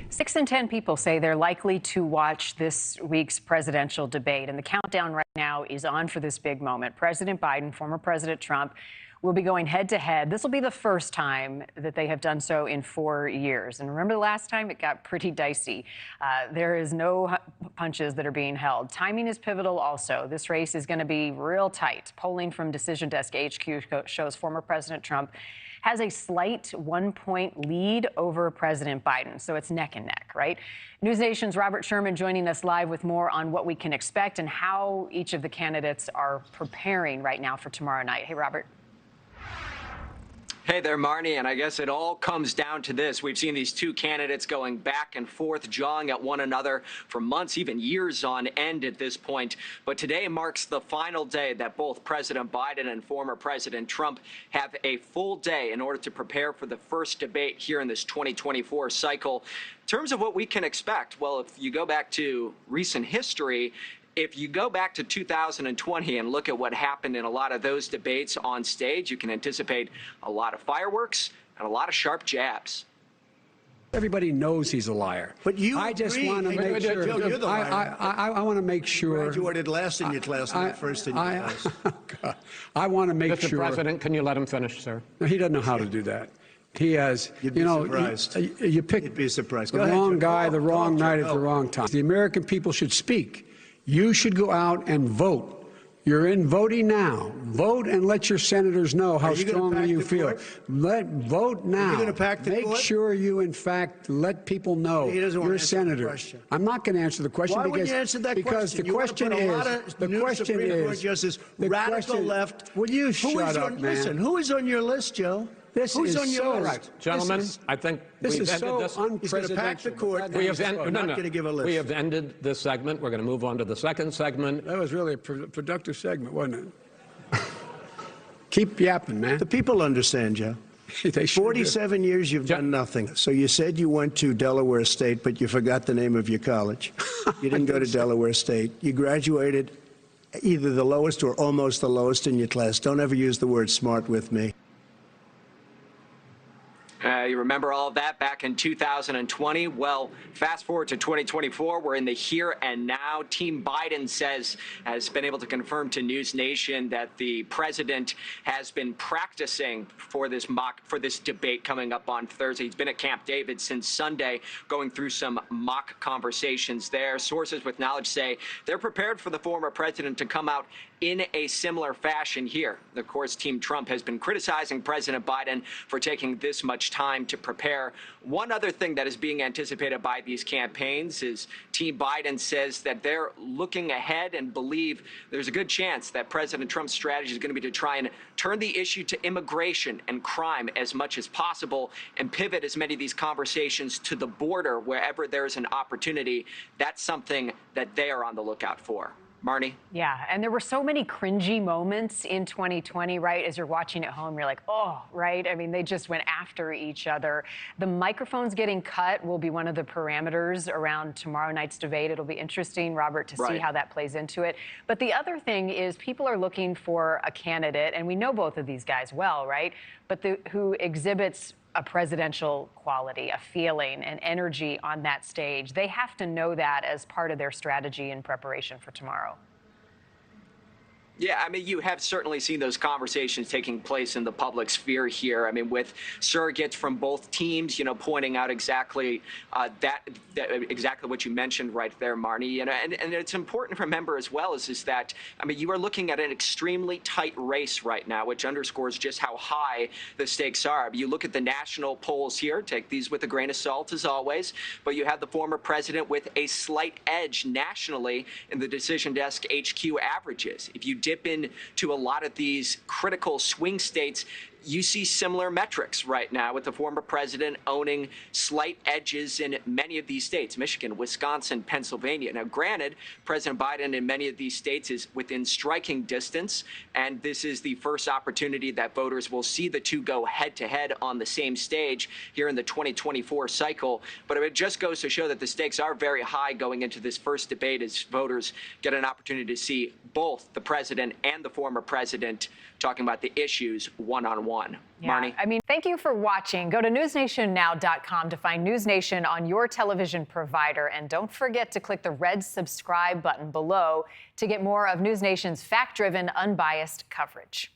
6 in 10 people say they're likely to watch this week's presidential debate. And the countdown right now is on for this big moment. President Biden, former President Trump, will be going head to head. This will be the first time that they have done so in 4 years. And remember the last time? It got pretty dicey. There is no punches that are being held. Timing is pivotal also. This race is going to be real tight. Polling from Decision Desk HQ shows former President Trump has a slight 1-point lead over President Biden. So it's neck and neck, right? NewsNation's Robert Sherman joining us live with more on what we can expect and how each of the candidates are preparing right now for tomorrow night. Hey, Robert. Hey there, Marni, and I guess it all comes down to this. We've seen these two candidates going back and forth, jawing at one another for months, even years on end at this point. But today marks the final day that both President Biden and former President Trump have a full day in order to prepare for the first debate here in this 2024 cycle. In terms of what we can expect, well, if you go back to recent history, if you go back to 2020 and look at what happened in a lot of those debates on stage, you can anticipate a lot of fireworks and a lot of sharp jabs. Everybody knows he's a liar. But you I just want to make sure. Joe, you're the liar. I want to make sure. Graduated last in your class, not first in your class. I want to make sure. Mr. President, can you let him finish, sir? No, he doesn't know how to do that. He has, You'd be surprised. You pick You'd be surprised. the wrong guy, the wrong night at the wrong time. The American people should speak. You should go out and vote. You're in voting now. Vote and let your senators know how strongly you feel. Vote now. Are you going to pack the court? Make sure you, in fact, let people know you're a senator. I'm not going to answer the question. Why wouldn't you answer that because question? the question is, Justice, radical left. Will you shut up, man? Listen, who is on your list, Joe? Who's on your list? Gentlemen, I think we've ended this. He's going to pack the court. We have not going to give a list. We have ended this segment. We're going to move on to the second segment. That was really a productive segment, wasn't it? Keep yapping, man. The people understand, Joe. 47 years you've done nothing. So you said you went to Delaware State, but you forgot the name of your college. You didn't go to Delaware State. You graduated either the lowest or almost the lowest in your class. Don't ever use the word smart with me. You remember all of that back in 2020? Well, fast forward to 2024. We're in the here and now. Team Biden has been able to confirm to NewsNation that the president has been practicing for this debate coming up on Thursday. He's been at Camp David since Sunday, going through some mock conversations there. Sources with knowledge say they're prepared for the former president to come out in a similar fashion here. Of course, Team Trump has been criticizing President Biden for taking this much time to prepare. One other thing that is being anticipated by these campaigns is Team Biden says that they're looking ahead and believe there's a good chance that President Trump's strategy is going to be to try and turn the issue to immigration and crime as much as possible and pivot as many of these conversations to the border wherever there's an opportunity. That's something that they are on the lookout for. Marni? Yeah, and there were so many cringy moments in 2020, right? As you're watching at home, you're like, oh, right? I mean, they just went after each other. The microphones getting cut will be one of the parameters around tomorrow night's debate. It'll be interesting, Robert, to see how that plays into it. But the other thing is people are looking for a candidate, and we know both of these guys well, right? But who exhibits a presidential quality, a feeling, an energy on that stage. They have to know that as part of their strategy in preparation for tomorrow. Yeah, I mean, you have certainly seen those conversations taking place in the public sphere here. I mean, with surrogates from both teams, pointing out exactly exactly what you mentioned right there, Marni. And it's important to remember as well is that, I mean, you are looking at an extremely tight race right now, which underscores just how high the stakes are. You look at the national polls here, take these with a grain of salt as always, but you have the former president with a slight edge nationally in the Decision Desk HQ averages. If you dip into a lot of these critical swing states, you see similar metrics right now with the former president owning slight edges in many of these states, Michigan, Wisconsin, Pennsylvania. Now, granted, President Biden in many of these states is within striking distance, and this is the first opportunity that voters will see the two go head-to-head on the same stage here in the 2024 cycle. But it just goes to show that the stakes are very high going into this first debate as voters get an opportunity to see both the president and the former president talking about the issues one-on-one. one. Yeah, Marni? I mean, thank you for watching. Go to newsnationnow.com to find News Nation on your television provider. And don't forget to click the red subscribe button below to get more of News Nation's fact-driven, unbiased coverage.